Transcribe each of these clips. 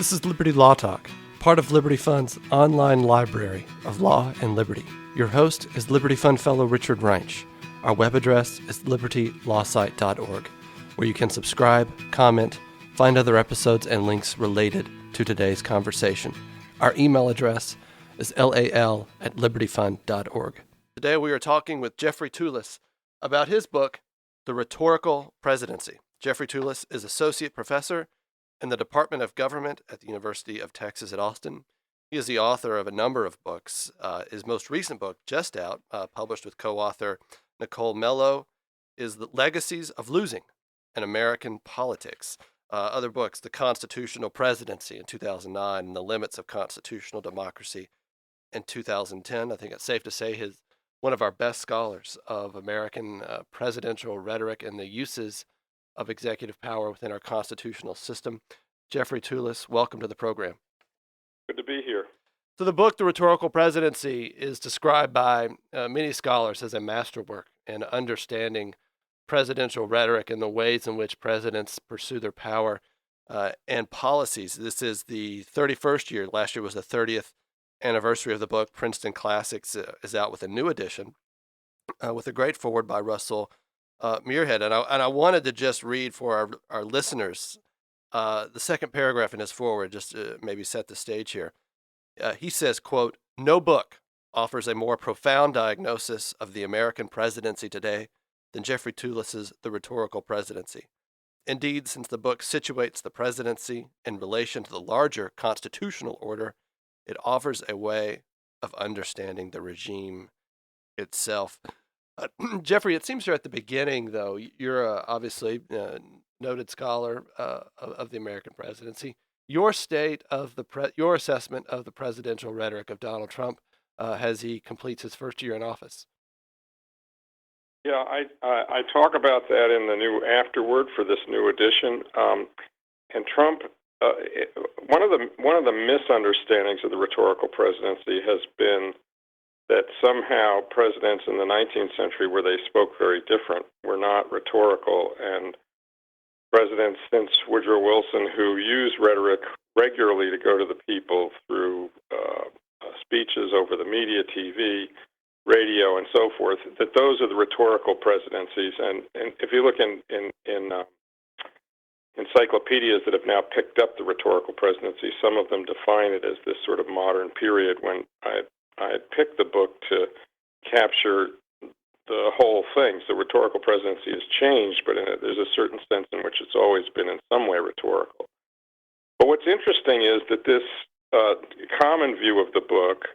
This is Liberty Law Talk, part of Liberty Fund's online library of law and liberty. Your host is Liberty Fund fellow Richard Reinsch. Our web address is libertylawsite.org, where you can subscribe, comment, find other episodes and links related to today's conversation. Our email address is lal@libertyfund.org. Today we are talking with Jeffrey Tulis about his book, The Rhetorical Presidency. Jeffrey Tulis is Associate Professor in the Department of Government at the University of Texas at Austin. He is the author of a number of books. His most recent book, just out, published with co-author Nicole Mello, is The Legacies of Losing in American Politics. Other books, The Constitutional Presidency in 2009 and The Limits of Constitutional Democracy in 2010. I think it's safe to say he's one of our best scholars of American presidential rhetoric and the uses of executive power within our constitutional system. Jeffrey Tulis, welcome to the program. Good to be here. So the book, The Rhetorical Presidency, is described by many scholars as a masterwork in understanding presidential rhetoric and the ways in which presidents pursue their power and policies. This is the 31st year. Last year was the 30th anniversary of the book. Princeton Classics is out with a new edition with a great foreword by Russell Muirhead. And I wanted to just read for our listeners the second paragraph in his foreword, just to maybe set the stage here. He says, quote, "No book offers a more profound diagnosis of the American presidency today than Jeffrey Tulis's The Rhetorical Presidency. Indeed, since the book situates the presidency in relation to the larger constitutional order, it offers a way of understanding the regime itself." Jeffrey, it seems you're at the beginning, though. You're obviously a noted scholar of the American presidency. Your your assessment of the presidential rhetoric of Donald Trump as he completes his first year in office. Yeah, I talk about that in the new afterword for this new edition. And Trump, one of the misunderstandings of the rhetorical presidency has been that somehow presidents in the 19th century, where they spoke very different, were not rhetorical, and presidents since Woodrow Wilson, who used rhetoric regularly to go to the people through speeches over the media, TV, radio, and so forth, that those are the rhetorical presidencies. And if you look in encyclopedias that have now picked up the rhetorical presidency, some of them define it as this sort of modern period. When I had picked the book to capture the whole thing. So rhetorical presidency has changed, but there's a certain sense in which it's always been in some way rhetorical. But what's interesting is that this common view of the book,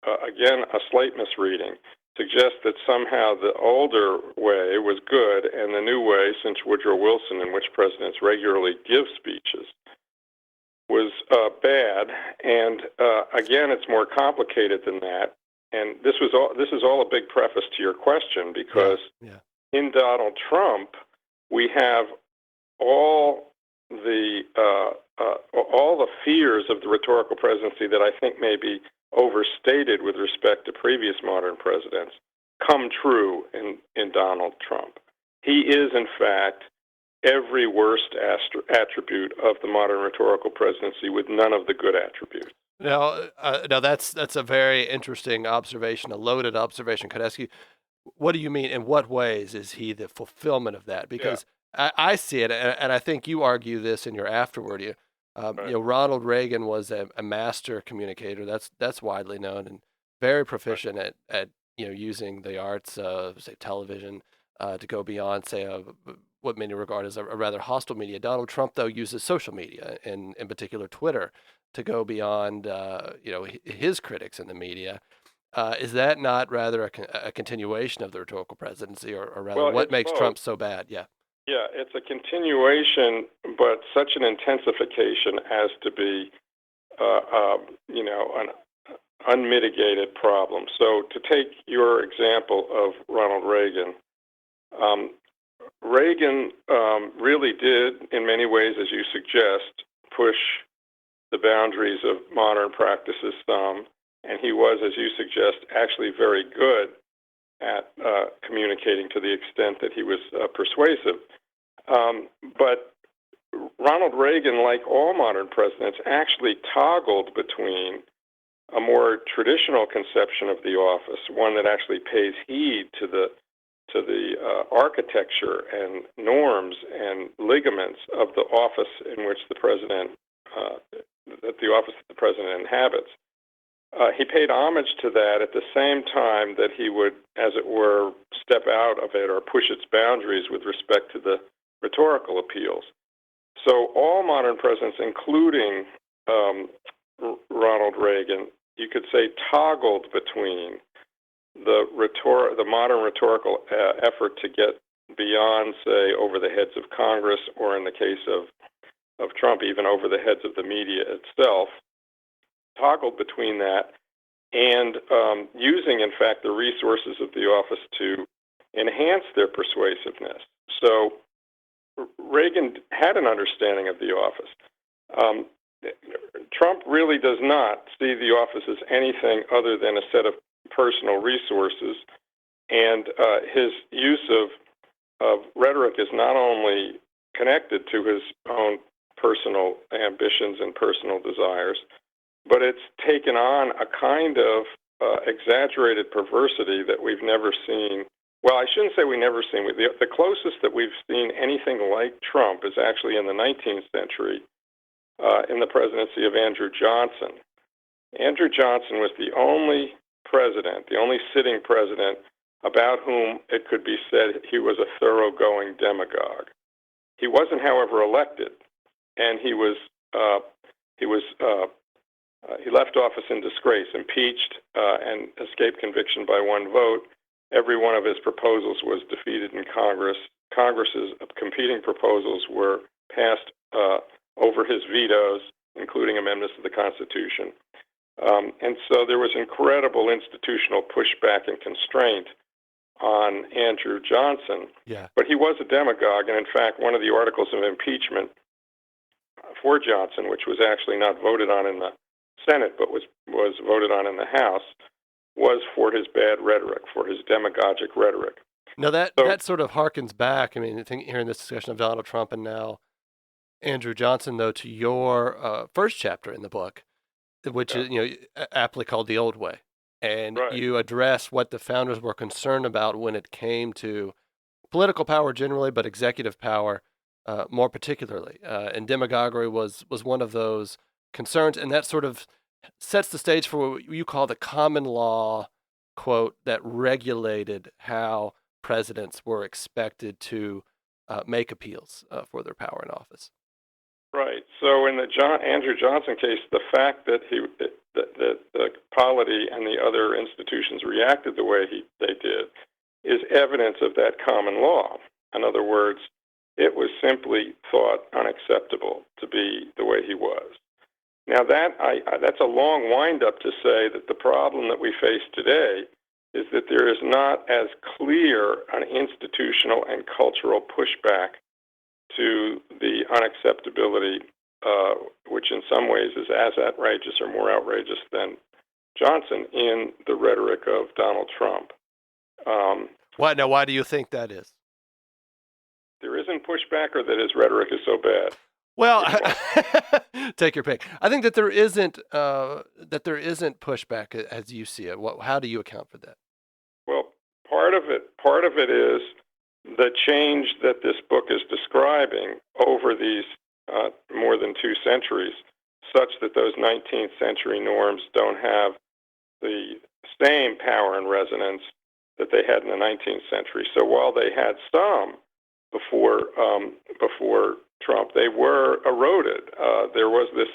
again, a slight misreading, suggests that somehow the older way was good and the new way, since Woodrow Wilson, in which presidents regularly give speeches, was bad. And again, it's more complicated than that. And this is all a big preface to your question, because in Donald Trump we have all the fears of the rhetorical presidency that I think may be overstated with respect to previous modern presidents come true in Donald Trump. He is, in fact, every worst attribute of the modern rhetorical presidency with none of the good attributes. Now that's a very interesting observation, a loaded observation. Could I ask you, what do you mean? In what ways is he the fulfillment of that? Because I see it, and I think you argue this in your afterword. Right. Ronald Reagan was a master communicator. That's widely known, and very proficient at using the arts of, say, television to go beyond, say, what many regard as a rather hostile media. Donald Trump, though, uses social media, and in particular Twitter, to go beyond his critics in the media. Is that not rather a continuation of the rhetorical presidency, or rather what makes Trump so bad? Yeah, it's a continuation, but such an intensification as to be an unmitigated problem. So to take your example of Ronald Reagan, Reagan really did, in many ways, as you suggest, push the boundaries of modern practices some, and he was, as you suggest, actually very good at communicating to the extent that he was persuasive. But Ronald Reagan, like all modern presidents, actually toggled between a more traditional conception of the office, one that actually pays heed to the architecture and norms and ligaments of the office in which the president, the office that the president inhabits. He paid homage to that at the same time that he would, as it were, step out of it or push its boundaries with respect to the rhetorical appeals. So all modern presidents, including Ronald Reagan, you could say toggled between the modern rhetorical effort to get beyond, say, over the heads of Congress, or in the case of Trump, even over the heads of the media itself, toggled between that and using, in fact, the resources of the office to enhance their persuasiveness. So Reagan had an understanding of the office. Trump really does not see the office as anything other than a set of personal resources, and his use of rhetoric is not only connected to his own personal ambitions and personal desires, but it's taken on a kind of exaggerated perversity that we've never seen. Well, I shouldn't say we've never seen. The closest that we've seen anything like Trump is actually in the 19th century, in the presidency of Andrew Johnson. Andrew Johnson was the only president, the only sitting president about whom it could be said he was a thoroughgoing demagogue. He wasn't, however, elected, and he left office in disgrace, impeached, and escaped conviction by one vote. Every one of his proposals was defeated in Congress. Congress's competing proposals were passed over his vetoes, including amendments to the Constitution. And so there was incredible institutional pushback and constraint on Andrew Johnson. Yeah. But he was a demagogue, and in fact, one of the articles of impeachment for Johnson, which was actually not voted on in the Senate, but was voted on in the House, was for his bad rhetoric, for his demagogic rhetoric. Now that sort of harkens back. I mean, I think hearing this discussion of Donald Trump and now Andrew Johnson, though, to your first chapter in the book, which is aptly called The Old Way, and Right. You address what the founders were concerned about when it came to political power generally, but executive power more particularly. And demagoguery was one of those concerns, and that sort of sets the stage for what you call the common law, quote, that regulated how presidents were expected to make appeals for their power in office. Right. So in the Andrew Johnson case, the fact that the polity and the other institutions reacted the way they did is evidence of that common law. In other words, it was simply thought unacceptable to be the way he was. Now that's a long wind-up to say that the problem that we face today is that there is not as clear an institutional and cultural pushback to the unacceptability, which in some ways is as outrageous or more outrageous than Johnson in the rhetoric of Donald Trump. Why do you think that is? There isn't pushback, or that his rhetoric is so bad? Well, take your pick. I think that there isn't pushback as you see it. How do you account for that? Well, part of it is the change that this book is describing over these more than 2 centuries, such that those 19th century norms don't have the same power and resonance that they had in the 19th century. So while they had some before Trump, they were eroded. There was this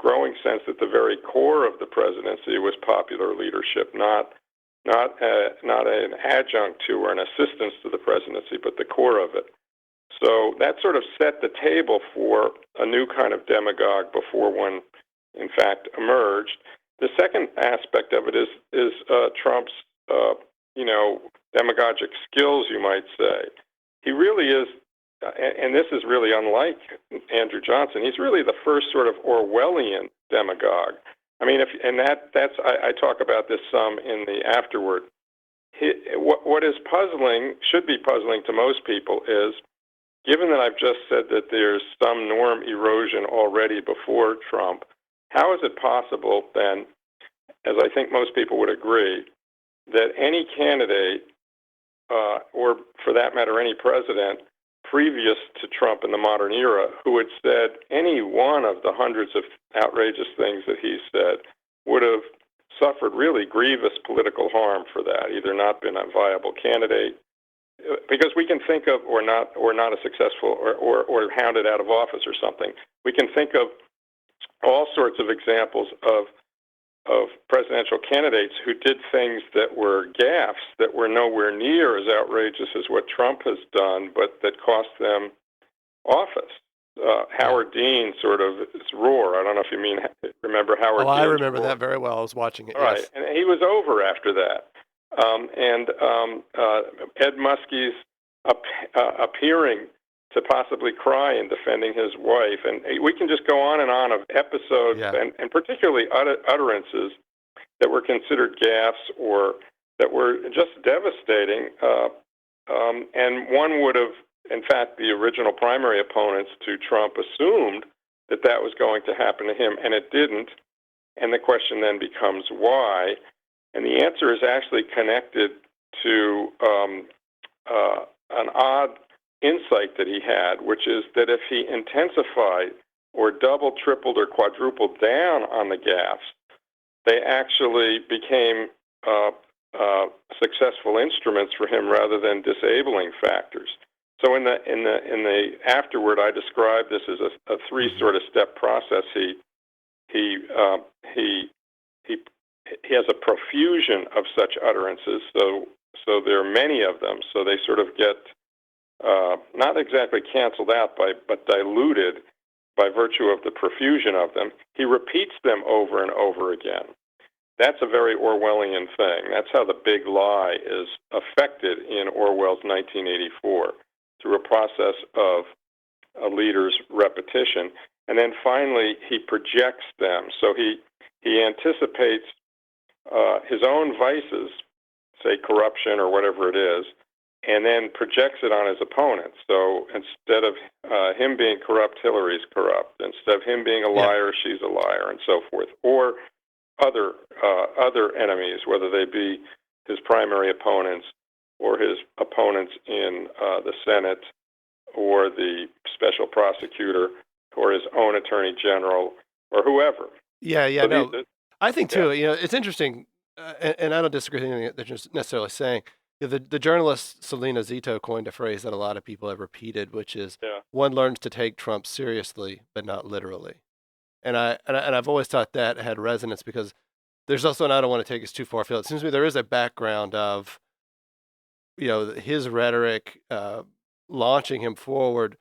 growing sense that the very core of the presidency was popular leadership, not an adjunct to or an assistance to the presidency, but the core of it. So that sort of set the table for a new kind of demagogue before one, in fact, emerged. The second aspect of it is Trump's, demagogic skills, you might say. He really is, and this is really unlike Andrew Johnson. He's really the first sort of Orwellian demagogue. I mean, I talk about this some in the afterword. What is puzzling, should be puzzling to most people, is given that I've just said that there's some norm erosion already before Trump, how is it possible then, as I think most people would agree, that any candidate, or for that matter, any president previous to Trump in the modern era, who had said any one of the hundreds of outrageous things that he said would have suffered really grievous political harm for that, either not been a viable candidate, because we can think of, or not a successful, or hounded out of office or something. We can think of all sorts of examples of presidential candidates who did things that were gaffes that were nowhere near as outrageous as what Trump has done, but that cost them office. Howard Dean sort of roar. I don't know if you remember Howard Dean. Oh, I remember that very well. I was watching it. All right, and he was over after that. Ed Muskie's appearing to possibly cry in defending his wife. And we can just go on of episodes, and particularly utterances that were considered gaffes or that were just devastating. And one would have, in fact, the original primary opponents to Trump assumed that that was going to happen to him, and it didn't. And the question then becomes why. And the answer is actually connected to an odd insight that he had, which is that if he intensified or doubled, tripled, or quadrupled down on the gaffes, they actually became successful instruments for him rather than disabling factors. So in the afterward, I describe this as a three sort of step process. He has a profusion of such utterances, so there are many of them. So they sort of get not exactly canceled out but diluted by virtue of the profusion of them. He repeats them over and over again. That's a very Orwellian thing. That's how the big lie is affected in Orwell's 1984, through a process of a leader's repetition. And then finally, he projects them. So he anticipates his own vices, say corruption or whatever it is, and then projects it on his opponents. So instead of him being corrupt, Hillary's corrupt. Instead of him being a liar, she's a liar, and so forth. Or other enemies, whether they be his primary opponents or his opponents in the Senate or the special prosecutor or his own attorney general or whoever. I think, too, it's interesting, and I don't disagree with anything that you're necessarily saying. The journalist Selena Zito coined a phrase that a lot of people have repeated, which is one learns to take Trump seriously, but not literally. And I've always thought that had resonance because there's also, and I don't want to take us too far afield, it seems to me there is a background of, his rhetoric launching him forward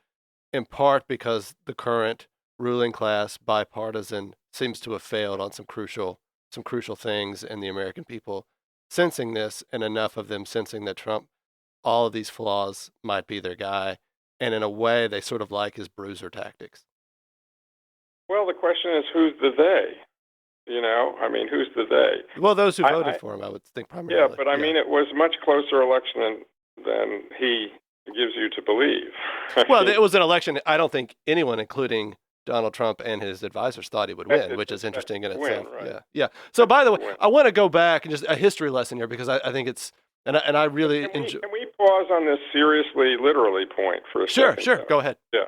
in part because the current ruling class, bipartisan, seems to have failed on some crucial things, and the American people sensing this, and enough of them sensing that Trump, all of these flaws, might be their guy, and in a way they sort of like his bruiser tactics. Well, the question is, who's the they? Who's the they? Well, those who voted for him, I would think primarily. Yeah, but I mean, it was a much closer election than he gives you to believe. Well, it was an election I don't think anyone, including Donald Trump and his advisors, thought he would win, which is interesting in itself. Right? Yeah. So, by the way, I want to go back and just a history lesson here because I think it's, and I really enjoy. Can we pause on this seriously, literally point for a second? Sure. Go ahead. Yeah.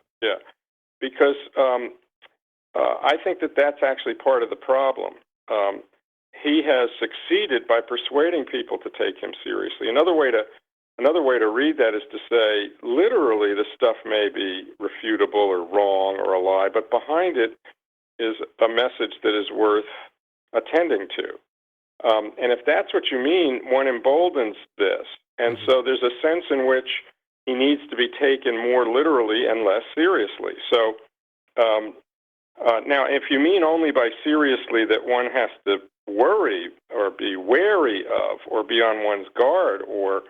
Because I think that's actually part of the problem. He has succeeded by persuading people to take him seriously. Another way to read that is to say, literally, the stuff may be refutable or wrong or a lie, but behind it is a message that is worth attending to. And if that's what you mean, one emboldens this. And so there's a sense in which he needs to be taken more literally and less seriously. So now, if you mean only by seriously that one has to worry or be wary of or be on one's guard or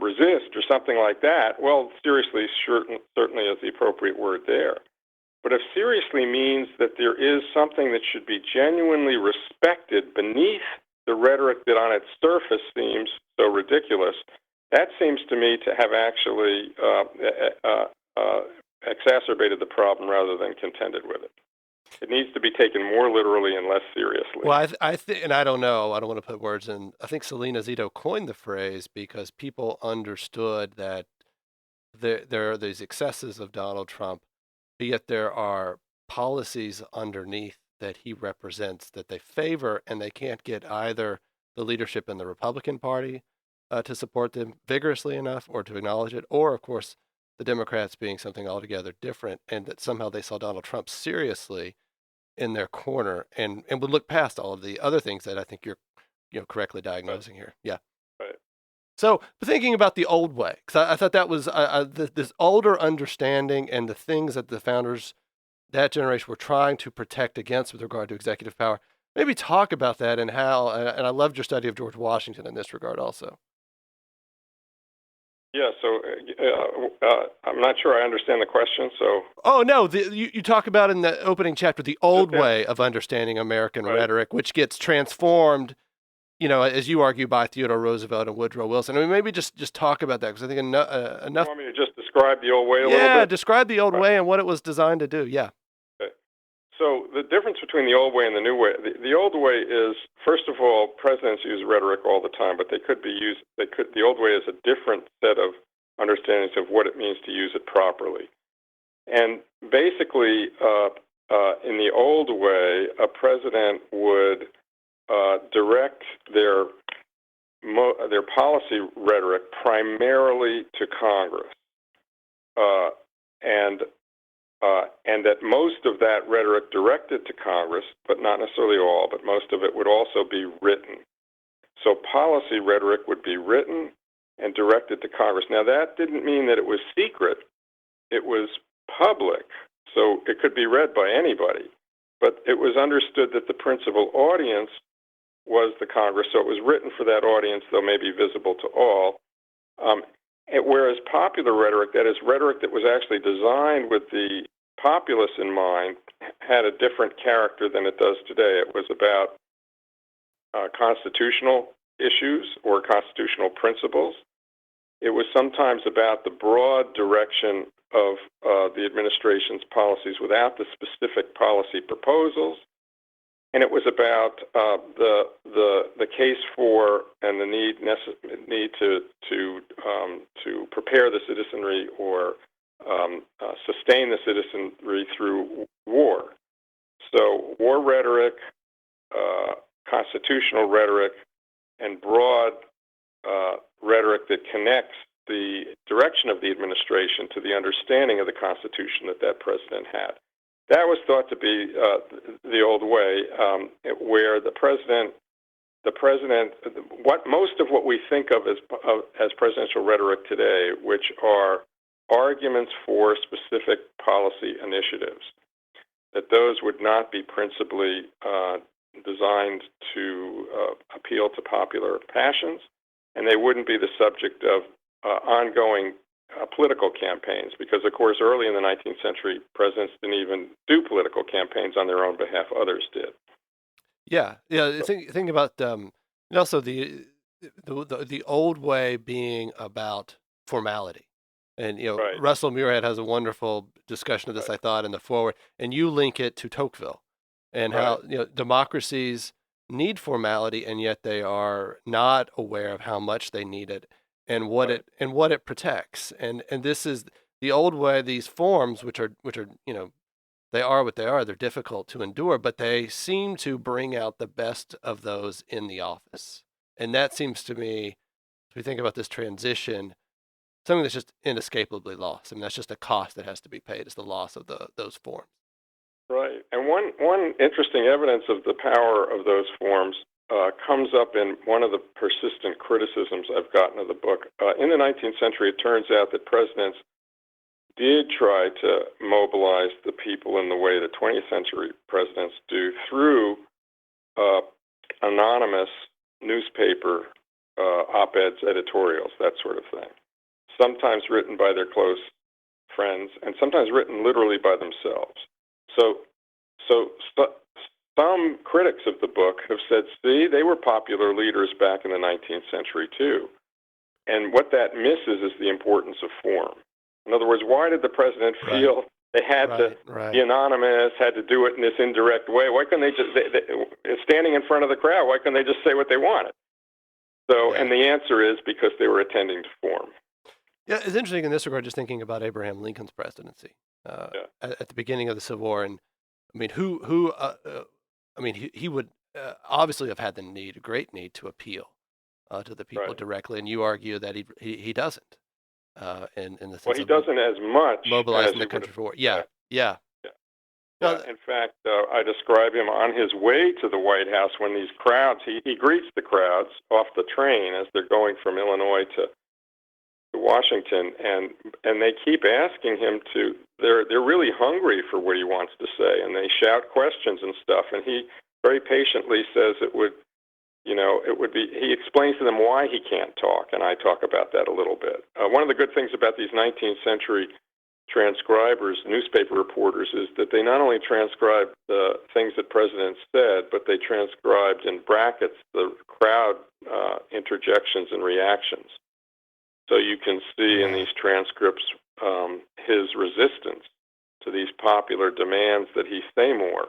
resist or something like that, well, seriously certainly is the appropriate word there. But if seriously means that there is something that should be genuinely respected beneath the rhetoric that on its surface seems so ridiculous, that seems to me to have actually exacerbated the problem rather than contended with it. It needs to be taken more literally and less seriously. Well, I think, and I don't know, I don't want to put words in. I think Selena Zito coined the phrase because people understood that there are these excesses of Donald Trump, but yet there are policies underneath that he represents that they favor, and they can't get either the leadership in the Republican Party to support them vigorously enough or to acknowledge it, or, of course, the Democrats being something altogether different, and that somehow they saw Donald Trump seriously in their corner and would look past all of the other things that I think you're correctly diagnosing here. Yeah. Right. So thinking about the old way, because I thought that was this older understanding and the things that the founders that generation were trying to protect against with regard to executive power. Maybe talk about that and how, and I loved your study of George Washington in this regard also. Yeah, so I'm not sure I understand the question, so... Oh, no, you talk about in the opening chapter the old way of understanding American rhetoric, which gets transformed, as you argue, by Theodore Roosevelt and Woodrow Wilson. I mean, maybe just talk about that, because I think enough... You want me to just describe the old way a little bit? Yeah, describe the old way and what it was designed to do, yeah. Okay. So the difference between the old way and the new way, the old way is, first of all, presidents use rhetoric all the time, but the old way is a different set of understandings of what it means to use it properly. And basically, in the old way, a president would direct their policy rhetoric primarily to Congress, and that most of that rhetoric directed to Congress, but not necessarily all, but most of it would also be written. So policy rhetoric would be written and directed to Congress. Now, that didn't mean that it was secret. It was public, so it could be read by anybody. But it was understood that the principal audience was the Congress, so it was written for that audience, though maybe visible to all. Whereas popular rhetoric, that is rhetoric that was actually designed with the populace in mind, had a different character than it does today. It was about constitutional issues or constitutional principles. It was sometimes about the broad direction of the administration's policies without the specific policy proposals. And it was about the case for and the need to prepare the citizenry or sustain the citizenry through war. So war rhetoric, constitutional rhetoric, and broad rhetoric that connects the direction of the administration to the understanding of the Constitution that president had. That was thought to be the old way, where the president, most of what we think of as presidential rhetoric today, which are arguments for specific policy initiatives, that those would not be principally designed to appeal to popular passions, and they wouldn't be the subject of ongoing political campaigns, because, of course, early in the 19th century, presidents didn't even do political campaigns on their own behalf. Others did. Yeah. Think about also the old way being about formality, and right. Russell Muirhead has a wonderful discussion of this, I thought, in the foreword, and you link it to Tocqueville and how democracies need formality, and yet they are not aware of how much they need it. And what it protects, and this is the old way. These forms, which are they are what they are. They're difficult to endure, but they seem to bring out the best of those in the office. And that seems to me, as we think about this transition, something that's just inescapably lost. I mean, that's just a cost that has to be paid, is the loss of those forms. Right. And one interesting evidence of the power of those forms comes up in one of the persistent criticisms I've gotten of the book. In the 19th century, it turns out that presidents did try to mobilize the people in the way that 20th century presidents do through anonymous newspaper op-eds, editorials, that sort of thing, sometimes written by their close friends and sometimes written literally by themselves. So some critics of the book have said, see, they were popular leaders back in the 19th century, too. and what that misses is the importance of form. In other words, why did the president feel they had to be anonymous, had to do it in this indirect way? Why couldn't they just, standing in front of the crowd, why couldn't they just say what they wanted? So, and the answer is because they were attending to form. Yeah, it's interesting in this regard, just thinking about Abraham Lincoln's presidency at the beginning of the Civil War. And I mean, he would obviously have had a great need to appeal to the people directly. And you argue that he doesn't. In the sense he doesn't as much mobilizing the country for war. Yeah. In fact, I describe him on his way to the White House when these crowds, he greets the crowds off the train as they're going from Illinois to Washington, and they keep asking him to. They're really hungry for what he wants to say, and they shout questions and stuff, and he very patiently says it would be, he explains to them why he can't talk, and I talk about that a little bit. One of the good things about these 19th century transcribers, newspaper reporters, is that they not only transcribe the things that presidents said, but they transcribed in brackets the crowd interjections and reactions. So you can see in these transcripts his resistance to these popular demands that he say more.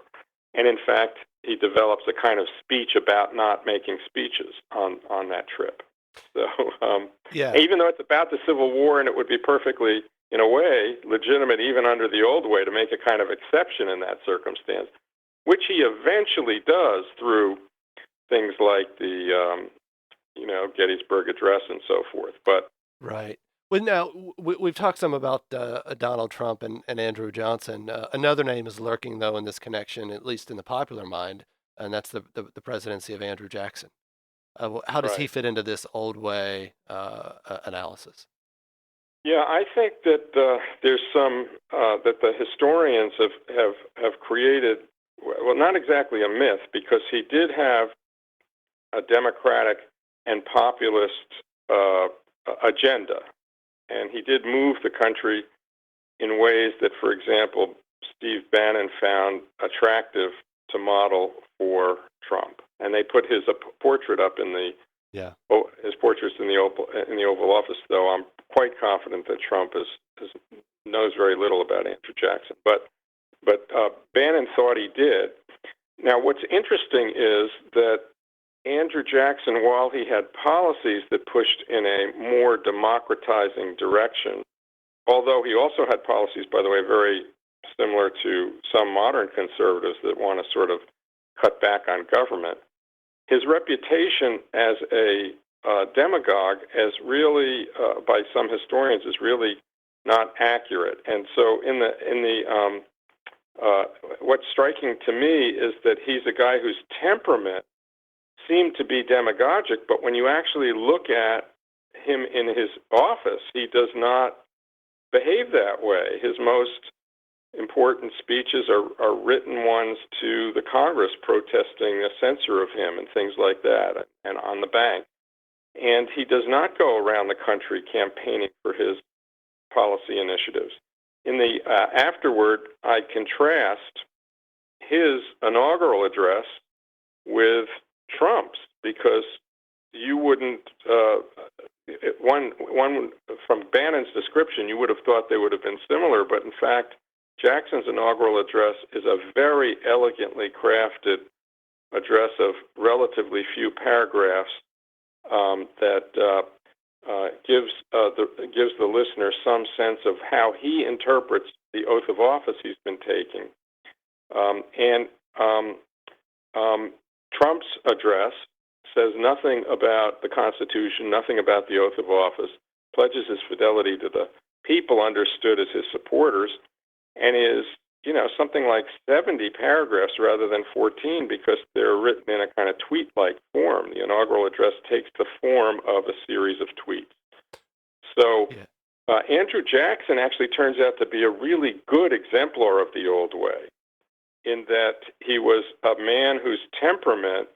And in fact, he develops a kind of speech about not making speeches on that trip. So even though it's about the Civil War, and it would be perfectly, in a way, legitimate even under the old way to make a kind of exception in that circumstance, which he eventually does through things like the Gettysburg Address and so forth. But well, now we've talked some about Donald Trump and Andrew Johnson. Another name is lurking, though, in this connection, at least in the popular mind, and that's the presidency of Andrew Jackson. How does he fit into this old way analysis? Yeah, I think that there's some that the historians have created. Well, not exactly a myth, because he did have a democratic and populist agenda, and he did move the country in ways that, for example, Steve Bannon found attractive to model for Trump. And they put his portrait up in his portrait's in the Oval Office. Though I'm quite confident that Trump knows very little about Andrew Jackson. But Bannon thought he did. Now, what's interesting is that Andrew Jackson, while he had policies that pushed in a more democratizing direction, although he also had policies, by the way, very similar to some modern conservatives that want to sort of cut back on government, his reputation as a demagogue, as really, by some historians, is really not accurate. And so, what's striking to me is that he's a guy whose temperament seemed to be demagogic, but when you actually look at him in his office, he does not behave that way. His most important speeches are written ones to the Congress protesting a censure of him and things like that, and on the bank. And he does not go around the country campaigning for his policy initiatives. In the afterward, I contrast his inaugural address with Trump's, because you wouldn't one from Bannon's description, you would have thought they would have been similar, but in fact, Jackson's inaugural address is a very elegantly crafted address of relatively few paragraphs that gives the listener some sense of how he interprets the oath of office he's been taking. Trump's address says nothing about the Constitution, nothing about the oath of office, pledges his fidelity to the people understood as his supporters, and is, something like 70 paragraphs rather than 14, because they're written in a kind of tweet-like form. The inaugural address takes the form of a series of tweets. So Andrew Jackson actually turns out to be a really good exemplar of the old way, in that he was a man whose temperament,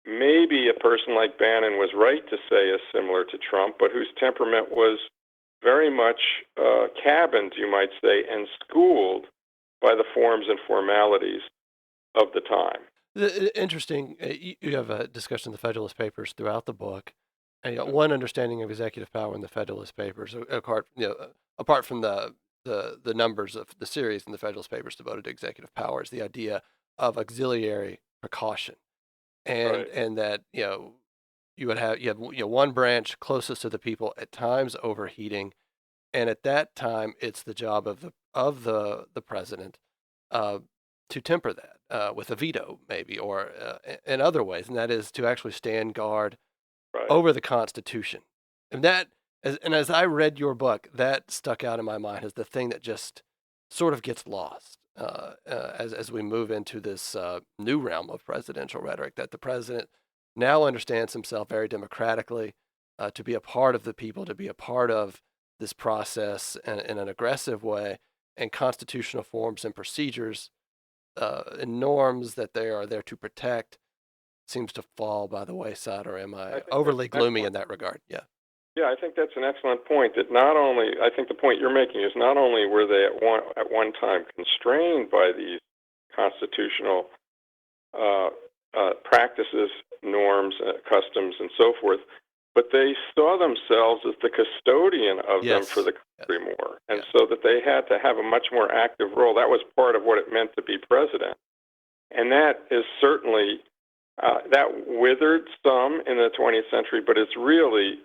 maybe a person like Bannon was right to say is similar to Trump, but whose temperament was very much cabined, you might say, and schooled by the forms and formalities of the time. Interesting. You have a discussion in the Federalist Papers throughout the book And, one understanding of executive power in the Federalist Papers, apart from the numbers of the series in the Federalist Papers devoted to executive power, is the idea of auxiliary precaution, and Right. and that you have one branch closest to the people at times overheating, and at that time it's the job of the president uh, to temper that with a veto maybe or in other ways, and that is to actually stand guard Right. over the Constitution. And as I read your book, that stuck out in my mind as the thing that just sort of gets lost as we move into this new realm of presidential rhetoric. That the president now understands himself very democratically to be a part of the people, to be a part of this process in an aggressive way, and constitutional forms and procedures and norms that they are there to protect seems to fall by the wayside, or am I think overly that's gloomy in that regard? Yeah. Yeah, I think that's an excellent point. That not only, I think the point you're making is not only were they at one time constrained by these constitutional practices, norms, customs, and so forth, but they saw themselves as the custodian of them for the country more, and so that they had to have a much more active role. That was part of what it meant to be president, and that is certainly that withered some in the 20th century, but it's really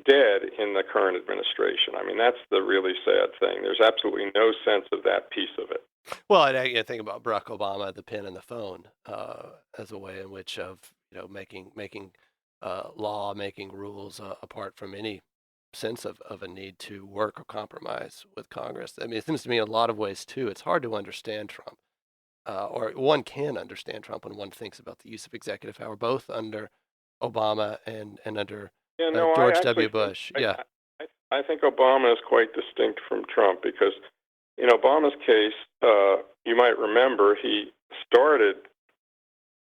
dead in the current administration. I mean, that's the really sad thing. There's absolutely no sense of that piece of it. Well, I think about Barack Obama, the pen and the phone, as a way in which of making law, making rules apart from any sense of a need to work or compromise with Congress. I mean, it seems to me in a lot of ways too, it's hard to understand Trump. Or one can understand Trump when one thinks about the use of executive power, both under Obama and under George W. Bush. I think Obama is quite distinct from Trump because in Obama's case, you might remember he started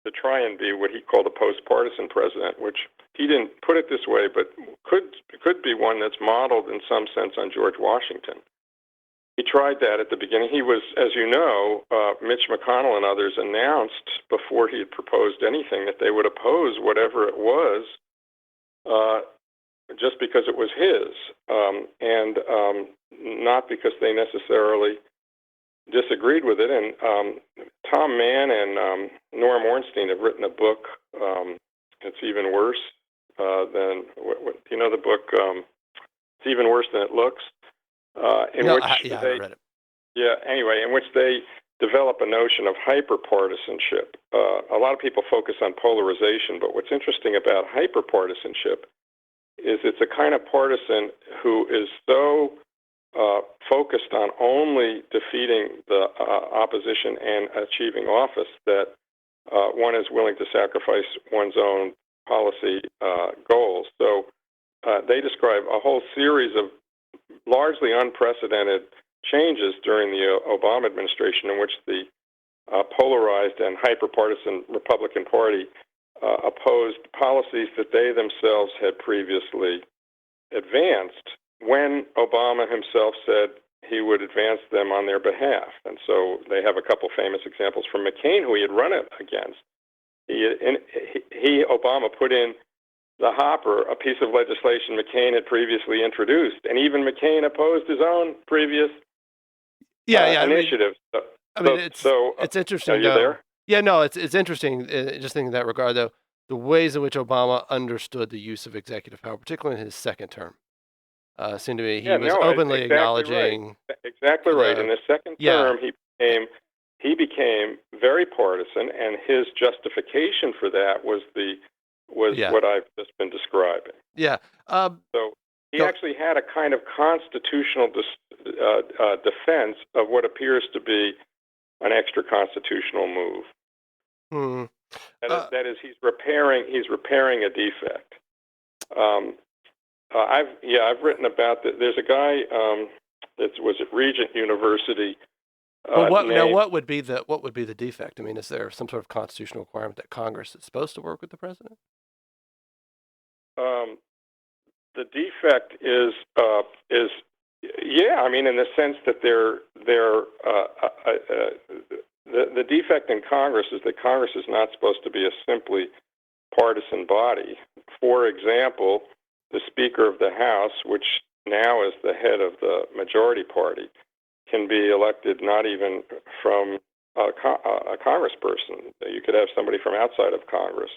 to try and be what he called a post-partisan president, which he didn't put it this way, but could be one that's modeled in some sense on George Washington. He tried that at the beginning. He was, as you know, Mitch McConnell and others announced before he had proposed anything that they would oppose whatever it was just because it was his, and not because they necessarily disagreed with it. And Tom Mann and Norm Ornstein have written a book. It's even worse than, you know the book, It's Even Worse Than It Looks? I haven't read it. Yeah, anyway, in which they develop a notion of hyperpartisanship. A lot of people focus on polarization, but what's interesting about hyperpartisanship is it's a kind of partisan who is so focused on only defeating the opposition and achieving office that one is willing to sacrifice one's own policy goals. So they describe a whole series of largely unprecedented changes during the Obama administration in which the polarized and hyperpartisan Republican Party opposed policies that they themselves had previously advanced when Obama himself said he would advance them on their behalf. And so they have a couple famous examples from McCain, who he had run it against. Obama put in the hopper a piece of legislation McCain had previously introduced, and even McCain opposed his own previous initiatives. It's interesting. Are you there? Yeah, no, it's interesting. Just thinking in that regard, though, the ways in which Obama understood the use of executive power, particularly in his second term, seemed to me he was openly acknowledging. Right. Exactly right. In the second term, he became very partisan, and his justification for that was what I've just been describing. Yeah. So he actually had a kind of constitutional defense of what appears to be an extra constitutional move. That is, he's repairing a defect. I've written about that. There's a guy that was at Regent University. What would be the defect? I mean, is there some sort of constitutional requirement that Congress is supposed to work with the president? The defect is I mean, in the sense that the defect in Congress is that Congress is not supposed to be a simply partisan body. For example, the Speaker of the House, which now is the head of the majority party, can be elected not even from a congressperson. You could have somebody from outside of Congress,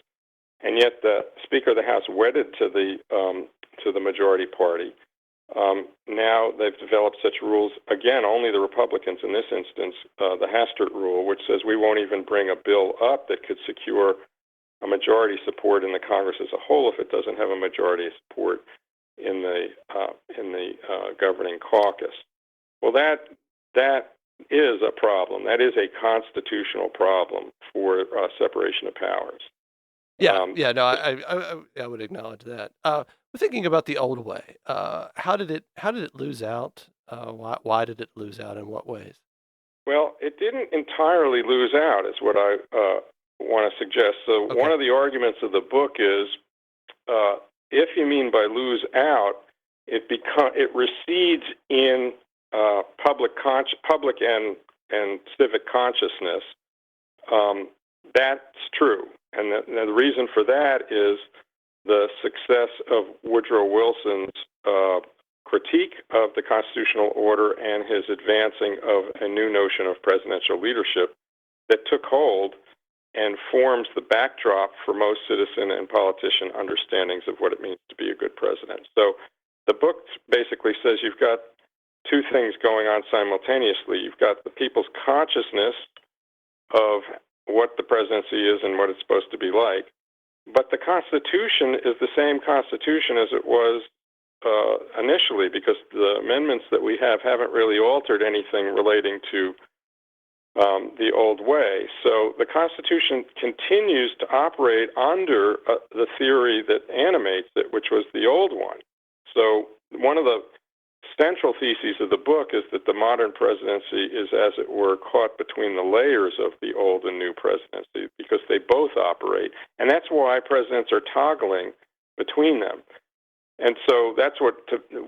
and yet the Speaker of the House wedded to the majority party. Now they've developed such rules. Again, only the Republicans in this instance, the Hastert rule, which says we won't even bring a bill up that could secure a majority support in the Congress as a whole if it doesn't have a majority support in the governing caucus. Well, that is a problem. That is a constitutional problem for separation of powers. No, I would acknowledge that. We're thinking about the old way. How did it lose out? Why did it lose out? In what ways? Well, it didn't entirely lose out, is what I want to suggest. So Okay. One of the arguments of the book is, if you mean by lose out, it recedes in public and civic consciousness. That's true, and the reason for that is the success of Woodrow Wilson's critique of the constitutional order and his advancing of a new notion of presidential leadership that took hold and forms the backdrop for most citizen and politician understandings of what it means to be a good president. So the book basically says you've got two things going on simultaneously. You've got the people's consciousness of what the presidency is and what it's supposed to be like, but the Constitution is the same Constitution as it was initially, because the amendments that we have haven't really altered anything relating to the old way. So the Constitution continues to operate under the theory that animates it, which was the old one. So one of the central theses of the book is that the modern presidency is, as it were, caught between the layers of the old and new presidency, because they both operate. And that's why presidents are toggling between them. And so that's what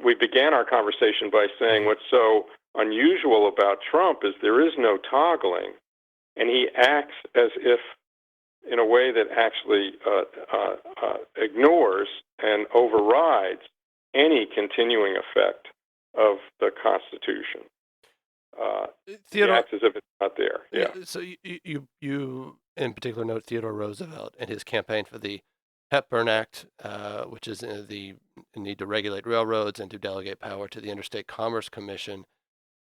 we began our conversation by saying what's so unusual about Trump is there is no toggling, and he acts as if in a way that actually ignores and overrides any continuing effect of the Constitution. Theodore, he acts as if it's not there. Yeah. So you in particular note Theodore Roosevelt and his campaign for the Hepburn Act, which is the need to regulate railroads and to delegate power to the Interstate Commerce Commission.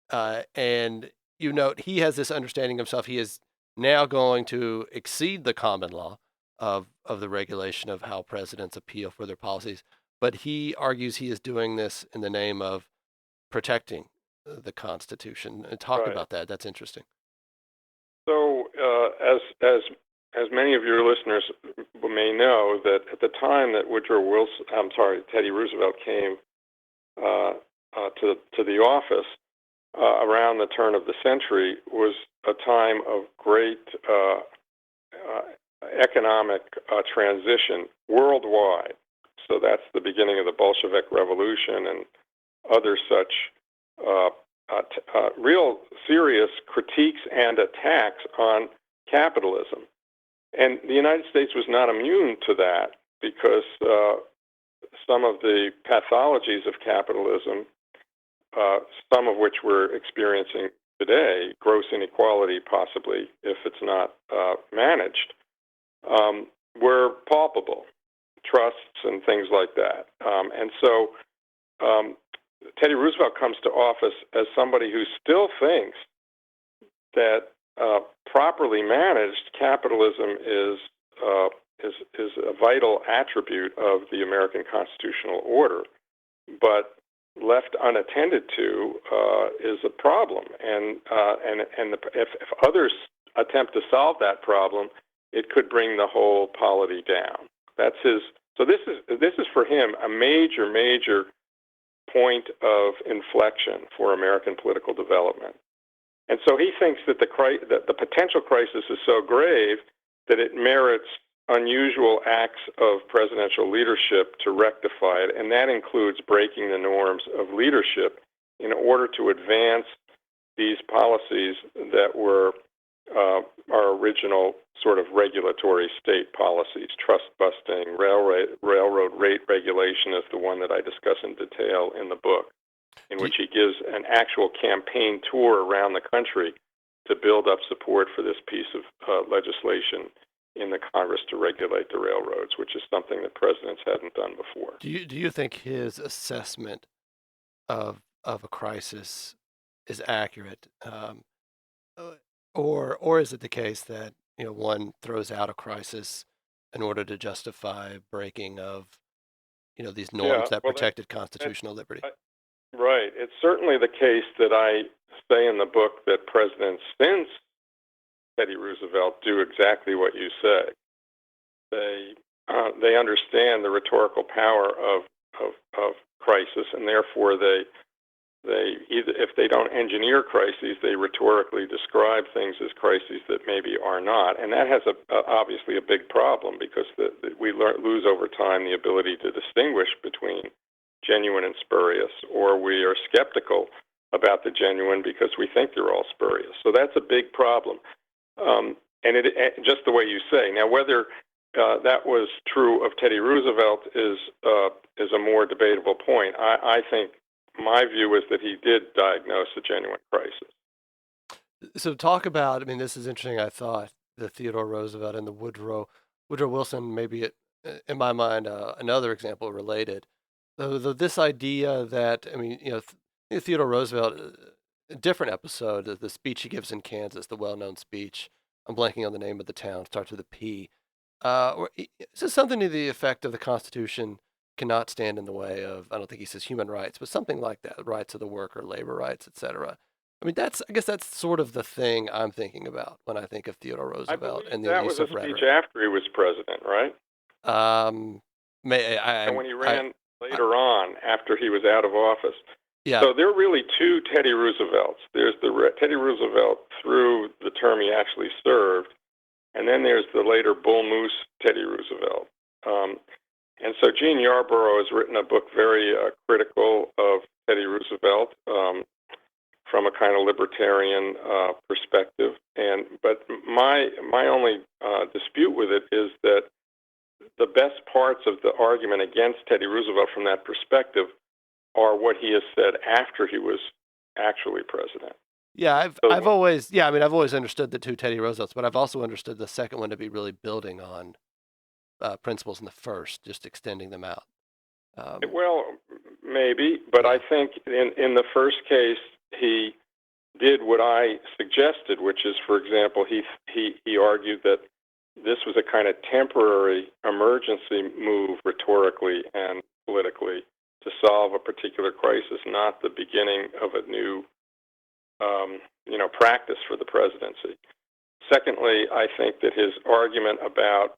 And you note he has this understanding of himself. He is now going to exceed the common law of the regulation of how presidents appeal for their policies. But he argues he is doing this in the name of protecting the Constitution. Talk Right. about that. That's interesting. So, as many of your listeners may know, that at the time that Teddy Roosevelt came to the office, around the turn of the century, was a time of great economic transition worldwide. So that's the beginning of the Bolshevik Revolution and other such real serious critiques and attacks on capitalism. And the United States was not immune to that, because some of the pathologies of capitalism, some of which we're experiencing today, gross inequality possibly if it's not managed, were palpable, trusts and things like that. And so Teddy Roosevelt comes to office as somebody who still thinks that properly managed capitalism is a vital attribute of the American constitutional order, but left unattended to is a problem. And if others attempt to solve that problem, it could bring the whole polity down. That's his. So this is for him a major point of inflection for American political development. And so he thinks that the potential crisis is so grave that it merits unusual acts of presidential leadership to rectify it, and that includes breaking the norms of leadership in order to advance these policies that were our original sort of regulatory state policies. Trust busting, railroad rate regulation is the one that I discuss in detail in the book, in which he gives an actual campaign tour around the country to build up support for this piece of legislation in the Congress to regulate the railroads, which is something that presidents hadn't done before. Do you think his assessment of a crisis is accurate, or is it the case that one throws out a crisis in order to justify breaking of these norms that protected constitutional liberty? Right. It's certainly the case that I say in the book that presidents since Teddy Roosevelt do exactly what you say. They understand the rhetorical power of crisis, and therefore they either, if they don't engineer crises, they rhetorically describe things as crises that maybe are not, and that has obviously a big problem because we lose over time the ability to distinguish between genuine and spurious, or we are skeptical about the genuine because we think they're all spurious. So that's a big problem, and just the way you say. Now, whether that was true of Teddy Roosevelt is a more debatable point. I think my view is that he did diagnose a genuine crisis. So talk about, I mean, this is interesting, I thought, the Theodore Roosevelt and the Woodrow Wilson, maybe in my mind, another example related. Though this idea that, I mean, Theodore Roosevelt, a different episode, the speech he gives in Kansas, the well-known speech, I'm blanking on the name of the town, starts with a P. Is this something to the effect of the Constitution cannot stand in the way of, I don't think he says human rights, but something like that, rights of the worker, labor rights, etc. I mean, I guess that's sort of the thing I'm thinking about when I think of Theodore Roosevelt and the use of rhetoric. That was a speech after he was president, right? And when he ran later on, after he was out of office. Yeah. So there are really two Teddy Roosevelts. There's the Teddy Roosevelt through the term he actually served, and then there's the later Bull Moose Teddy Roosevelt. And so Gene Yarborough has written a book very critical of Teddy Roosevelt from a kind of libertarian perspective. But my only dispute with it is that the best parts of the argument against Teddy Roosevelt from that perspective are what he has said after he was actually president. Yeah, I've always understood the two Teddy Roosevelts, but I've also understood the second one to be really building on principles in the first, just extending them out. Well, maybe, but I think in the first case he did what I suggested, which is, for example, he argued that this was a kind of temporary emergency move rhetorically and politically to solve a particular crisis, not the beginning of a new practice for the presidency. Secondly, I think that his argument about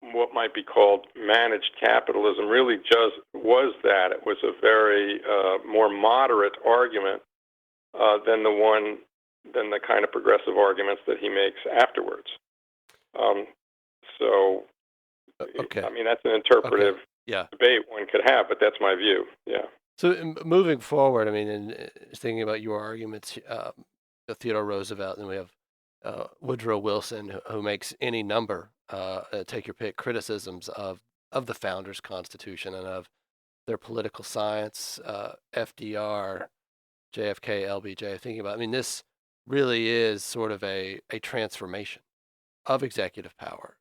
what might be called managed capitalism really just was that. It was a very more moderate argument than the kind of progressive arguments that he makes afterwards. Okay. I mean, that's an interpretive debate one could have, but that's my view. Yeah. So moving forward, I mean, in thinking about your arguments, Theodore Roosevelt, and we have Woodrow Wilson, who makes any number, take your pick, criticisms of the founders' Constitution and of their political science, FDR, JFK, LBJ, thinking about, I mean, this really is sort of a transformation of executive power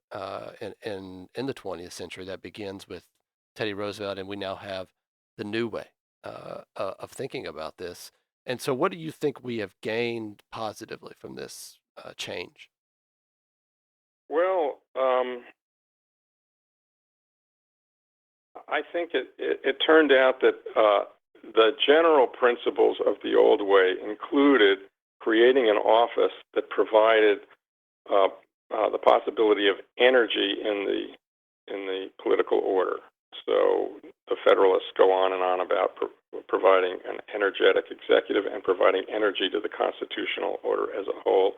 in the 20th century that begins with Teddy Roosevelt, and we now have the new way of thinking about this. And so what do you think we have gained positively from this change? Well, I think it turned out that the general principles of the old way included creating an office that provided the possibility of energy in the political order. So the Federalists go on and on about providing an energetic executive and providing energy to the constitutional order as a whole.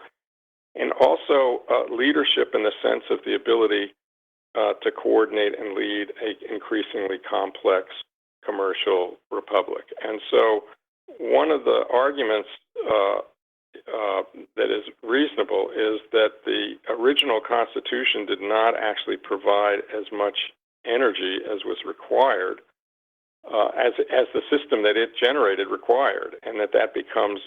And also leadership in the sense of the ability to coordinate and lead an increasingly complex commercial republic. And so one of the arguments that is reasonable is that the original Constitution did not actually provide as much energy as was required, as the system that it generated required, and that becomes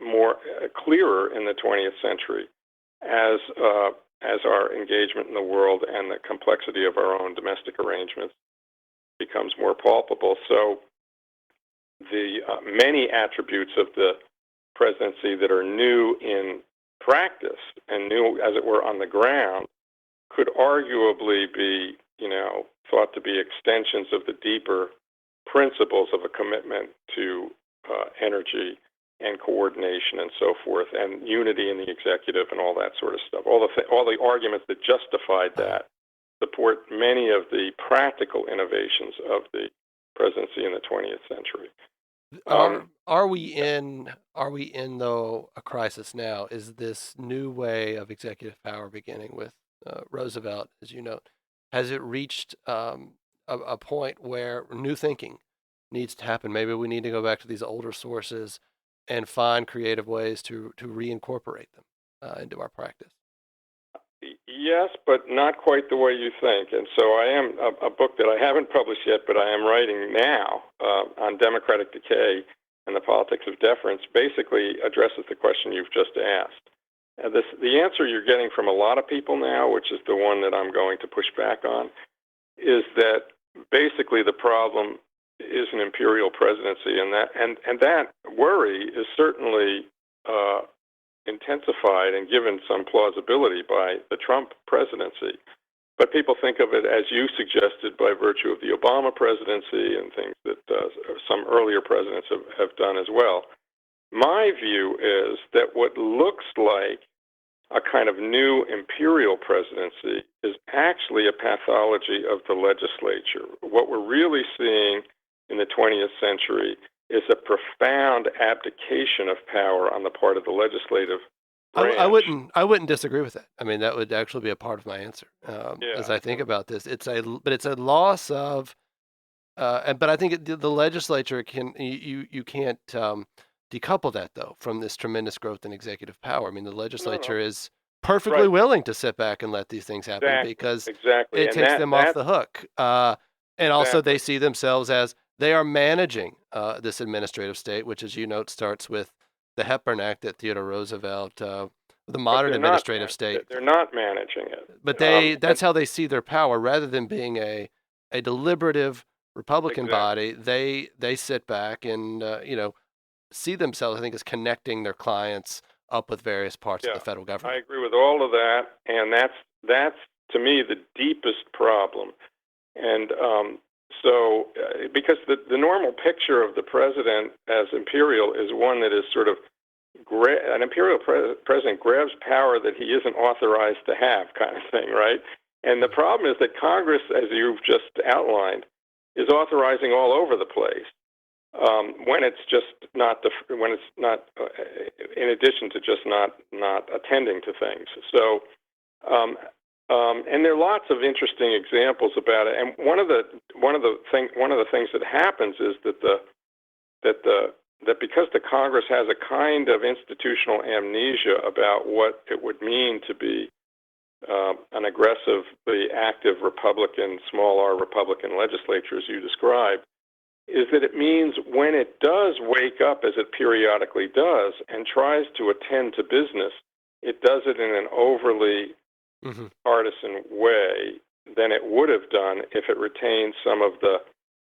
more clearer in the 20th century as our engagement in the world and the complexity of our own domestic arrangements becomes more palpable. So the many attributes of the presidency that are new in practice and new, as it were, on the ground could arguably be, thought to be extensions of the deeper principles of a commitment to energy and coordination and so forth, and unity in the executive and all that sort of stuff. All the arguments that justified that support many of the practical innovations of the presidency in the 20th century. Are we in though a crisis now? Is this new way of executive power beginning with Roosevelt, as you note, has it reached a point where new thinking needs to happen? Maybe we need to go back to these older sources and find creative ways to reincorporate them into our practice. Yes, but not quite the way you think. And so I am a book that I haven't published yet, but I am writing now on democratic decay and the politics of deference, basically addresses the question you've just asked. The answer you're getting from a lot of people now, which is the one that I'm going to push back on, is that basically the problem is an imperial presidency, and that worry is certainly intensified and given some plausibility by the Trump presidency. But people think of it, as you suggested, by virtue of the Obama presidency and things that some earlier presidents have done as well. My view is that what looks like a kind of new imperial presidency is actually a pathology of the legislature. What we're really seeing in the 20th century is a profound abdication of power on the part of the legislative branch. I wouldn't disagree with that. I mean, that would actually be a part of my answer as I think about this. It's a loss of, but I think the legislature you can't decouple that though from this tremendous growth in executive power. I mean, the legislature is perfectly willing to sit back and let these things happen because it takes them off the hook. And also they see themselves as they are managing this administrative state, which, as you note, starts with the Hepburn Act that Theodore Roosevelt, the modern administrative state. They're not managing it. But that's how they see their power. Rather than being a deliberative Republican body, they sit back and, see themselves, I think, as connecting their clients up with various parts of the federal government. I agree with all of that, and that's to me, the deepest problem. And so, because the normal picture of the president as imperial is one that is sort of an imperial president grabs power that he isn't authorized to have, kind of thing, right? And the problem is that Congress, as you've just outlined, is authorizing all over the place when it's not, in addition to just not attending to things. So. And there are lots of interesting examples about it. And one of the things that happens is that because the Congress has a kind of institutional amnesia about what it would mean to be an aggressively active Republican, small R Republican legislature, as you described, is that it means when it does wake up, as it periodically does, and tries to attend to business, it does it in an overly partisan way than it would have done if it retained some of the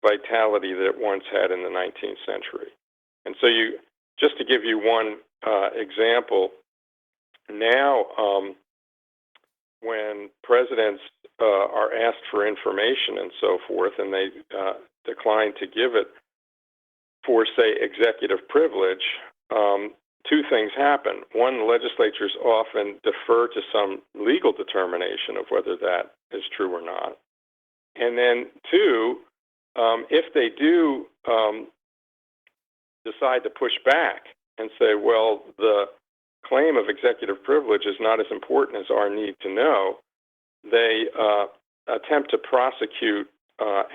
vitality that it once had in the 19th century. And so just to give you one example, now when presidents are asked for information and so forth, and they decline to give it for, say, executive privilege, two things happen. One, the legislatures often defer to some legal determination of whether that is true or not. And then two, if they do decide to push back and say, well, the claim of executive privilege is not as important as our need to know, they attempt to prosecute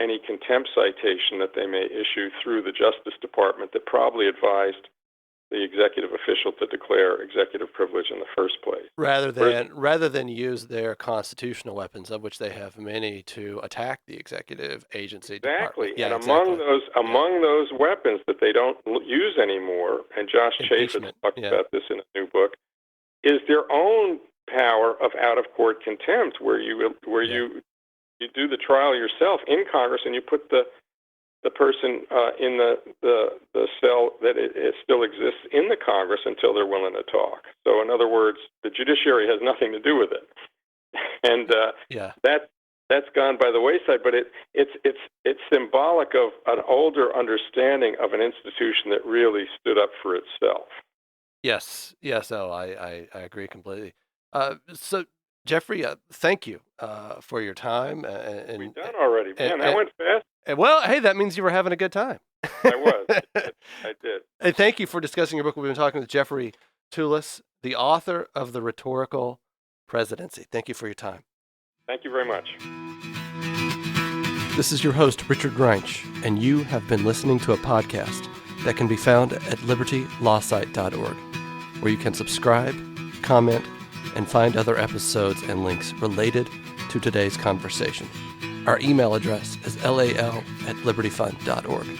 any contempt citation that they may issue through the Justice Department that probably advised the executive official to declare executive privilege in the first place. Rather than use their constitutional weapons, of which they have many, to attack the executive agency. Exactly. Department. Yeah, and among those weapons that they don't use anymore, and Josh Chaffetz talks about this in a new book, is their own power of out-of-court contempt, where you do the trial yourself in Congress, and you put the person in the cell that it still exists in the Congress until they're willing to talk. So, in other words, the judiciary has nothing to do with it, and that's gone by the wayside. But it's symbolic of an older understanding of an institution that really stood up for itself. Yes. Oh, I agree completely. So, Jeffrey, thank you for your time. We're done already, man. That went fast. Well, hey, that means you were having a good time. I was. I did. And thank you for discussing your book. We've been talking with Jeffrey Tulis, the author of The Rhetorical Presidency. Thank you for your time. Thank you very much. This is your host, Richard Greinch, and you have been listening to a podcast that can be found at libertylawsite.org, where you can subscribe, comment, and find other episodes and links related to today's conversation. Our email address is lal@libertyfund.org.